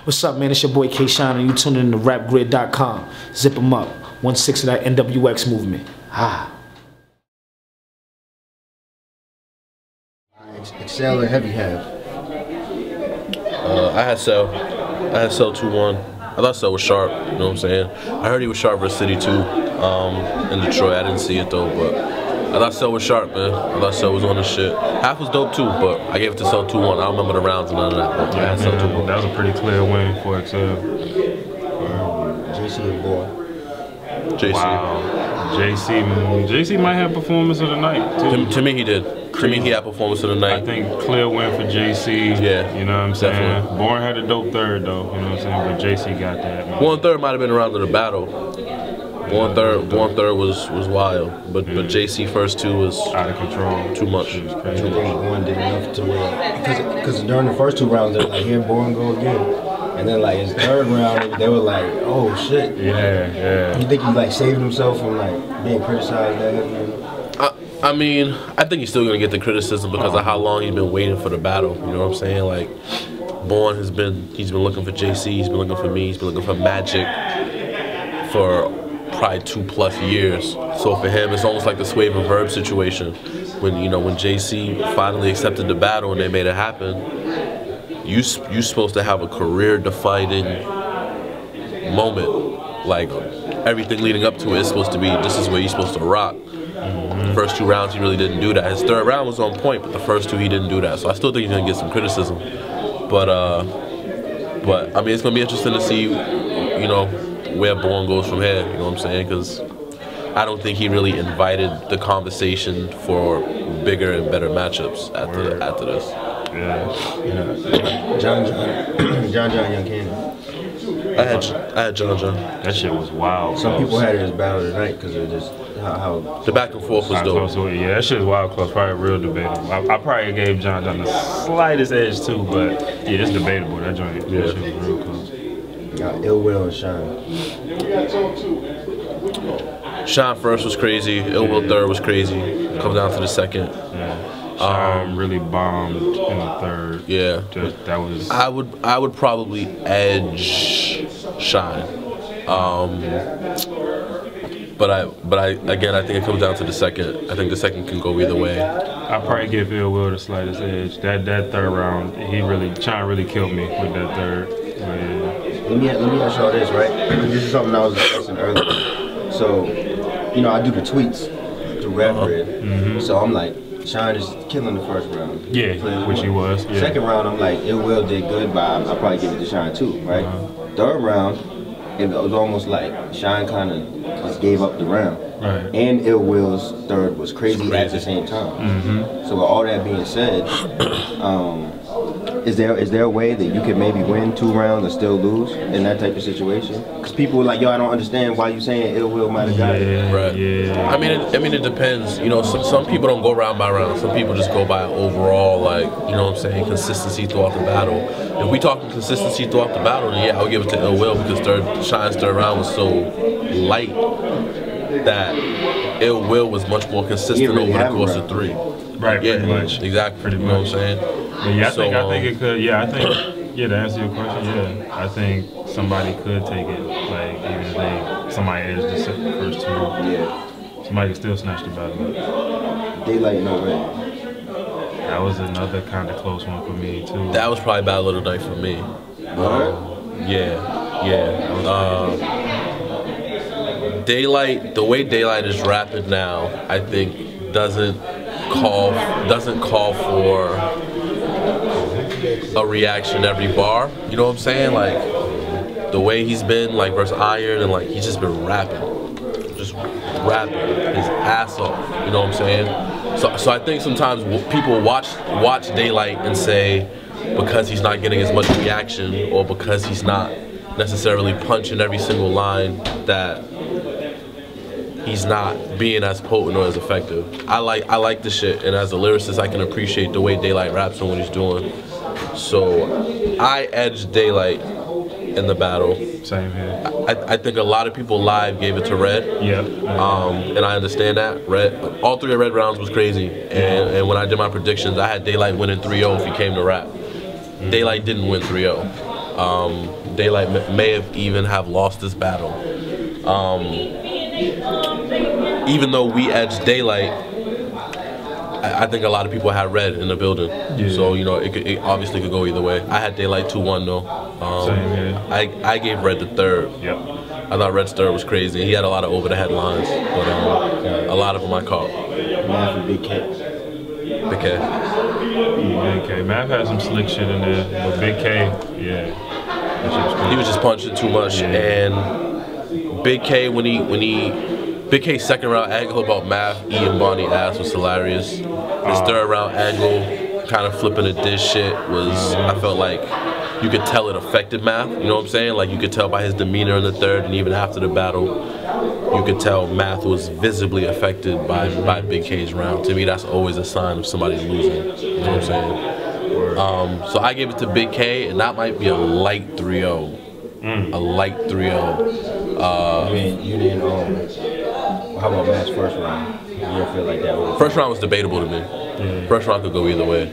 What's up, man? It's your boy K-Shine, and you tuning in to rapgrid.com. Zip them up. 1/6 of that NWX movement. Ah. Excel and heavy half. I had Cell 2-1. I thought Cell was sharp, you know what I'm saying? I heard he was sharp versus City too, in Detroit. I didn't see it though, but I thought Cell was sharp, man. I thought Cell was on his shit. Half was dope too, but I gave it to Cell 2-1. I don't remember the rounds and none of that, but I had Cell 2-1. That was a pretty clear win for Excel. JC and Boy. JC. Wow. JC might have performance of the night too. To me, he did. To me, he had performance of the night. I think clear win for JC. Yeah. You know what I'm saying? Definitely. Bourne had a dope third though, you know what I'm saying? But JC got that. Man. 1/3 might have been around to the battle. 1/3 was wild, but JC first two was out of control. Too much. I think Bourne did enough to win. Because during the first 2 rounds, they were like, here Bourne go again. And then like his 3rd round, they were like, oh shit. Yeah. You think he like saved himself from like being criticized that heavy? You know? I mean, I think he's still gonna get the criticism because of how long he's been waiting for the battle. You know what I'm saying? Like, Bourne he's been looking for JC, he's been looking for me, he's been looking for Magic for probably 2+ years. So for him, it's almost like the Swave and Verb situation. When JC finally accepted the battle and they made it happen, you supposed to have a career-defining moment. Like everything leading up to it is supposed to be, this is where you're supposed to rock. The first 2 rounds he really didn't do that. His 3rd round was on point, but the first 2 he didn't do that. So I still think he's gonna get some criticism. But I mean, it's gonna be interesting to see, where Bourne goes from here. You know what I'm saying? Because I don't think he really invited the conversation for bigger and better matchups after this. Yeah. John, Young Cannon. I had Danja. That shit was wild. Some people had it as battle tonight because of just how the back and forth was dope. Yeah, that shit was wild close. Probably real debatable. I probably gave John the slightest edge too, but yeah, it's debatable. That joint, that shit was real close. got Ill Will and Shine. Shine first was crazy. Ill Will 3rd was crazy. Come down to the 2nd. Yeah. Shine really bombed in the 3rd. Yeah. That was. I would probably edge Shine. But I again I think it comes down to the 2nd. I think the 2nd can go either way. I probably give Ill Will the slightest edge. That 3rd round, Shine really killed me with that 3rd. Let me ask y'all this, right? This is something I was discussing earlier. So, I do the tweets through RapGrid. So I'm like, Shine is killing the 1st round. Yeah, which he was. Yeah. 2nd round, I'm like, Ill Will did good, but I'll probably give it to Shine too, right? 3rd round, it was almost like Shine kind of just gave up the round. Right. And Ill Will's 3rd was crazy at the same time. So with all that being said, is there a way that you could maybe win 2 rounds and still lose in that type of situation? Because people were like, yo, I don't understand why you saying Ill Will might have got it. Right. Yeah. I mean, it depends. Some people don't go round by round. Some people just go by overall, like, consistency throughout the battle. If we talking consistency throughout the battle, then yeah, I'll give it to Ill Will because Shine's 3rd round was so light that Ill Will was much more consistent over the course of 3. Right, yeah, pretty much. Exactly. Pretty you know much. what I'm saying? Yeah, I think it could. Yeah, I think. Yeah, to answer your question, yeah, I think somebody could take it. Like even if somebody edged the first 2. Yeah. Somebody could still snatch the battle up. Daylight, no red. That was another kind of close one for me too. That was probably battle of the night for me. Yeah. Daylight, the way Daylight is rapping now, I think doesn't call for a reaction every bar. You know what I'm saying? Like the way he's been like versus Iron and like he's just been rapping his ass off. You know what I'm saying? So I think sometimes people watch Daylight and say because he's not getting as much reaction or because he's not necessarily punching every single line that he's not being as potent or as effective. I like the shit, and as a lyricist, I can appreciate the way Daylight raps and what he's doing. So I edged Daylight in the battle. Same here. I think a lot of people live gave it to Red. Yeah. And I understand that. All 3 of Red rounds was crazy, and when I did my predictions, I had Daylight winning 3-0 if he came to rap. Daylight didn't win 3-0. Daylight may have even have lost this battle. Even though we edged Daylight, I think a lot of people had Red in the building. Yeah. So, you know, it obviously could go either way. I had Daylight 2-1 though. Same, yeah. I gave Red the third. Yep. I thought Red's third was crazy. He had a lot of over-the-head lines, but a lot of them I caught. Math and Big K. Big K. Big K. Math had some slick shit in there, but Big K, yeah. That shit was cool. He was just punching too much, and Big K Big K's second round angle about Math eating Bonnie ass was hilarious. His third round angle, kind of flipping the dish shit, was, I felt like you could tell it affected Math. You know what I'm saying? Like you could tell by his demeanor in the third, and even after the battle, you could tell Math was visibly affected by Big K's round. To me, that's always a sign of somebody losing. You know what I'm saying? So I gave it to Big K, and that might be a light 3-0. A light 3-0. You didn't how about Matt's first round? You don't feel like that? First round was debatable to me. First round could go either way.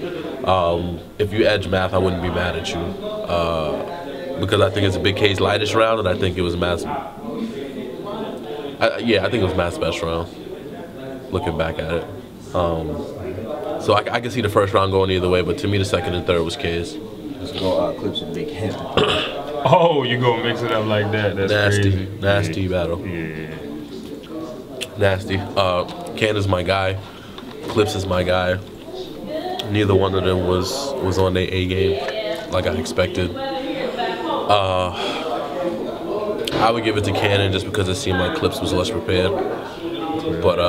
If you edge Math, I wouldn't be mad at you. Because I think it's a Big K's lightest round, and I think it was Math's. I think it was Math's best round. Looking back at it. So I can see the first round going either way, but to me the second and third was K's. Let's go Clips and Big Him. Oh, you gonna mix it up like that? That's crazy. Nasty battle. Yeah. Nasty. Canda's my guy. Clips is my guy. Neither one of them was on their A game like I expected. I would give it to Cannon just because it seemed like Clips was less prepared. But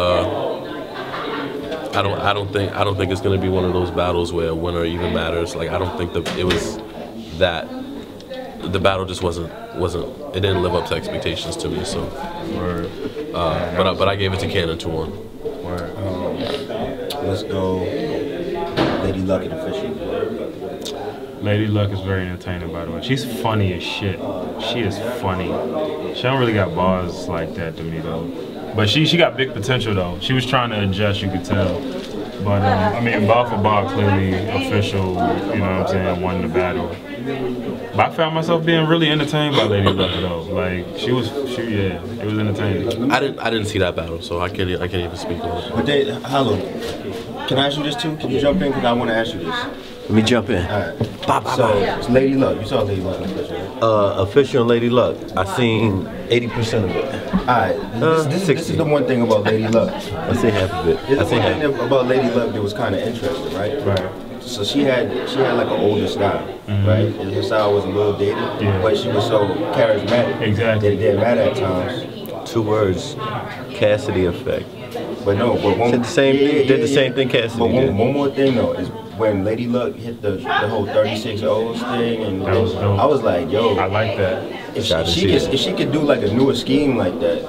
I don't think it's gonna be one of those battles where a winner even matters. Like I don't think it was that. The battle just wasn't. It didn't live up to expectations to me. So, but I gave it to Cannon 2-1. Let's go. Lady Luck and Official. Lady Luck is very entertaining, by the way. She's funny as shit. She is funny. She don't really got bars like that to me though. But she got big potential though. She was trying to adjust, you could tell. But I mean, bar for bar, clearly Official. You know what I'm saying? Won the battle. But I found myself being really entertained by Lady Luck though. Like it was entertaining. I didn't see that battle, so I can't even speak on it. But hello, can I ask you this too? Can you jump in? Because I want to ask you this. Let me jump in. All right. So it's Lady Luck. You saw Lady Luck and Official, right? Official and Lady Luck. I seen 80% of it. All right. This is the one thing about Lady Luck. I see half of it. There's one thing about Lady Luck that was kind of interesting, right? Right. So she had like an older style, right? And her style was a little dated, but she was so charismatic. Exactly. That it didn't matter at times. 2 words, Cassidy effect. But no, but one Did the same thing. Did the same thing Cassidy But did. one more thing though is when Lady Luck hit the whole 36 O's thing, and That was dope. I was like, yo, I like that. if she could do like a newer scheme like that,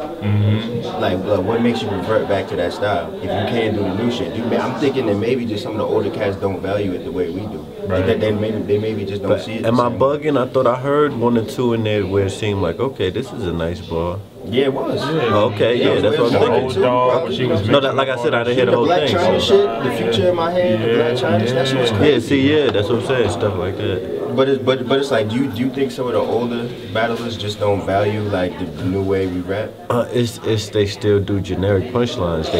like what makes you revert back to that style? If you can't do the new shit, I'm thinking that maybe just some of the older cats don't value it the way we do. Right. Like they maybe just don't see it. Am I the same. bugging? I thought I heard 1 or 2 in there where it seemed like, okay, this is a nice bar. Yeah, it was. Okay, yeah, that's what I'm thinking. Old dog, she was No, like I said, I didn't hear the whole Black thing. China So. shit, the Future in my head, the Black China, that shit was crazy. Yeah, that's what I'm saying, stuff like that. But it's like, do you think some of the older battlers just don't value like the new way we rap? It's they still do generic punchlines.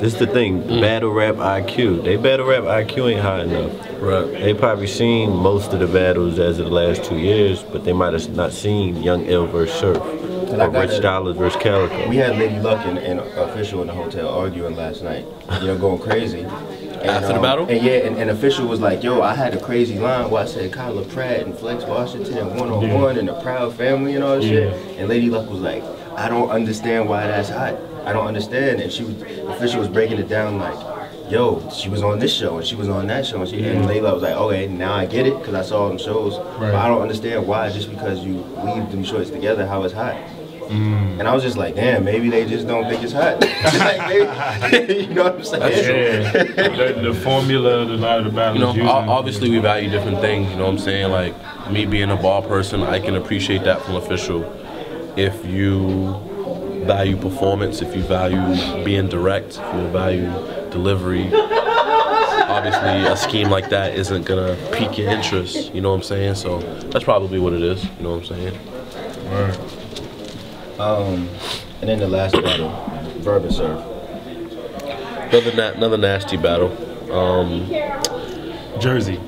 This is the thing, battle rap IQ. They battle rap IQ ain't high enough. Right. They probably seen most of the battles as of the last 2 years, but they might have not seen Young L vs. Surf or Rich Dollars vs. Calico. We had Lady Luck and Official in the hotel arguing last night, going crazy. And, After the battle? And Official was like, yo, I had a crazy line where I said Kyla Pratt and Flex Washington and 101 and the Proud Family and all that shit. And Lady Luck was like, I don't understand why that's hot. I don't understand. And Official was breaking it down like, yo, she was on this show and she was on that show. And Lady Luck was like, okay, now I get it because I saw them shows. Right. But I don't understand why just because you weave them shorts together, how it's hot. And I was just like, damn, maybe they just don't think it's hot. Like, maybe, you know what I'm saying? Yeah. The formula, a lot of the battles. Obviously we value different things. You know what I'm saying? Like me being a ball person, I can appreciate that from Official. If you value performance, if you value being direct, if you value delivery, obviously a scheme like that isn't gonna pique your interest. You know what I'm saying? So that's probably what it is. You know what I'm saying? And then the last battle, verb and surf. Another nasty battle. Jersey.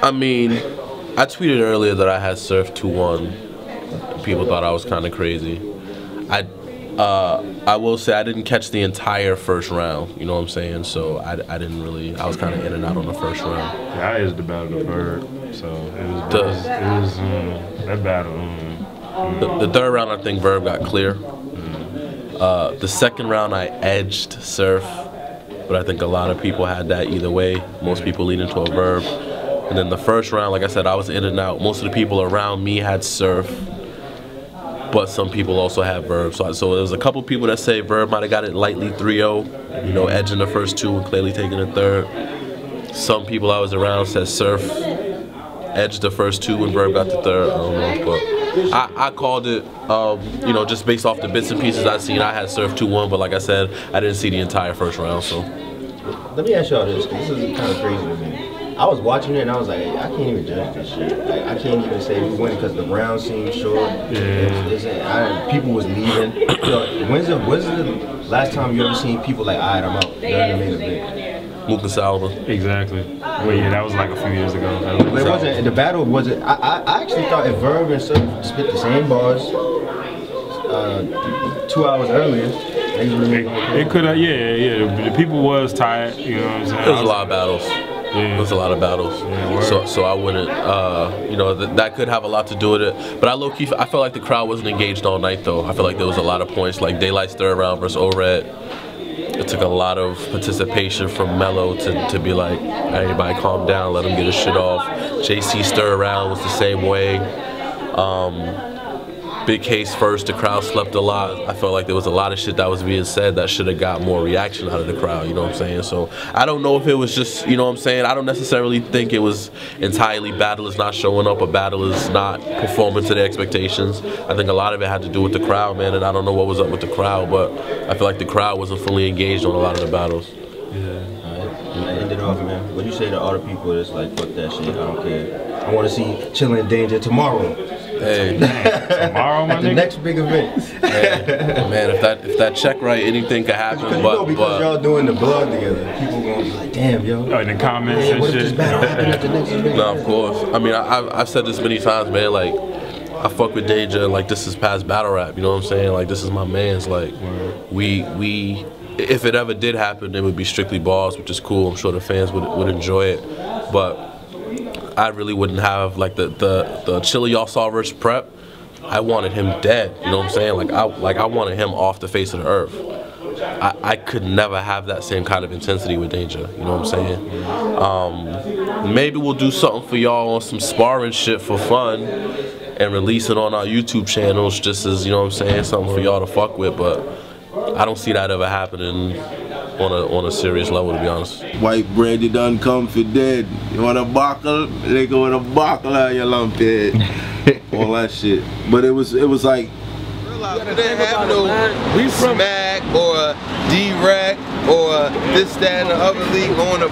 I mean, I tweeted earlier that I had surf 2-1. People thought I was kind of crazy. I will say I didn't catch the entire first round. You know what I'm saying? So I didn't really. I was kind of in and out on the first round. Yeah, I is the battle of the verb. So it was that battle. The third round, I think Verb got clear. The second round, I edged Surf, but I think a lot of people had that either way. Most people lean into a Verb. And then the first round, like I said, I was in and out. Most of the people around me had Surf, but some people also had Verb. So there was a couple people that say Verb might have got it lightly 3-0, you know, edging the first two and clearly taking the third. Some people I was around said Surf edged the first two and Verb got the third. I don't know, but I called it, you know, just based off the bits and pieces I've seen. I had Surf 2-1, but like I said, I didn't see the entire first round. So let me ask y'all this, because this is kind of crazy to me. I was watching it and I was like, I can't even judge this shit. Like, I can't even say we win because the round seemed short. People was leaving. When's the last time you ever seen people like, all right, I'm out during the main event? Lucas Alba. Exactly. Well, yeah, that was like a few years ago. But it wasn't, the battle wasn't, I actually thought if Verb and Surf spit the same bars 2 hours earlier, it could have, yeah. The people was tired, you know what I'm saying? There was a lot of battles. Yeah. There's a lot of battles, so I wouldn't, you know, that could have a lot to do with it. But I low-key, I felt like the crowd wasn't engaged all night though. I feel like there was a lot of points, like Daylight's third round versus O-Red. It took a lot of participation from Mello to be like, everybody calm down, let him get his shit off. JC's third round was the same way. Big Case first, the crowd slept a lot. I felt like there was a lot of shit that was being said that should have got more reaction out of the crowd, you know what I'm saying? So I don't know if it was just, you know what I'm saying? I don't necessarily think it was entirely battlers not showing up or battlers not performing to their expectations. I think a lot of it had to do with the crowd, man, and I don't know what was up with the crowd, but I feel like the crowd wasn't fully engaged on a lot of the battles. Yeah. End it off, man. What do you say to all the people that's like, fuck that shit, I don't care. I want to see Chilla and Danja tomorrow. Hey, tomorrow, my at the next big event. Hey, man, if that check right, anything could happen. Because y'all doing the blog together, people gonna be like, damn, yo. Oh, in the comments and what shit. if this battle happen at the next event? No, of course. I mean, I've said this many times, man. Like, I fuck with Danja. Like, this is past battle rap. You know what I'm saying? Like, this is my man's. Like, we if it ever did happen, it would be strictly bars, which is cool. I'm sure the fans would enjoy it, but I really wouldn't have like the Chilla y'all saw versus Prep. I wanted him dead. You know what I'm saying? Like I wanted him off the face of the earth. I could never have that same kind of intensity with Danja. You know what I'm saying? Maybe we'll do something for y'all on some sparring shit for fun and release it on our YouTube channels, just as, you know what I'm saying, something for y'all to fuck with. But I don't see that ever happening on a serious level, to be honest. White bread, you done come for dead. You want a buckle? They go with a buckle on your lump head. All that shit. But it was like, We didn't have no smack or D-Rack or this, that, and the other league on the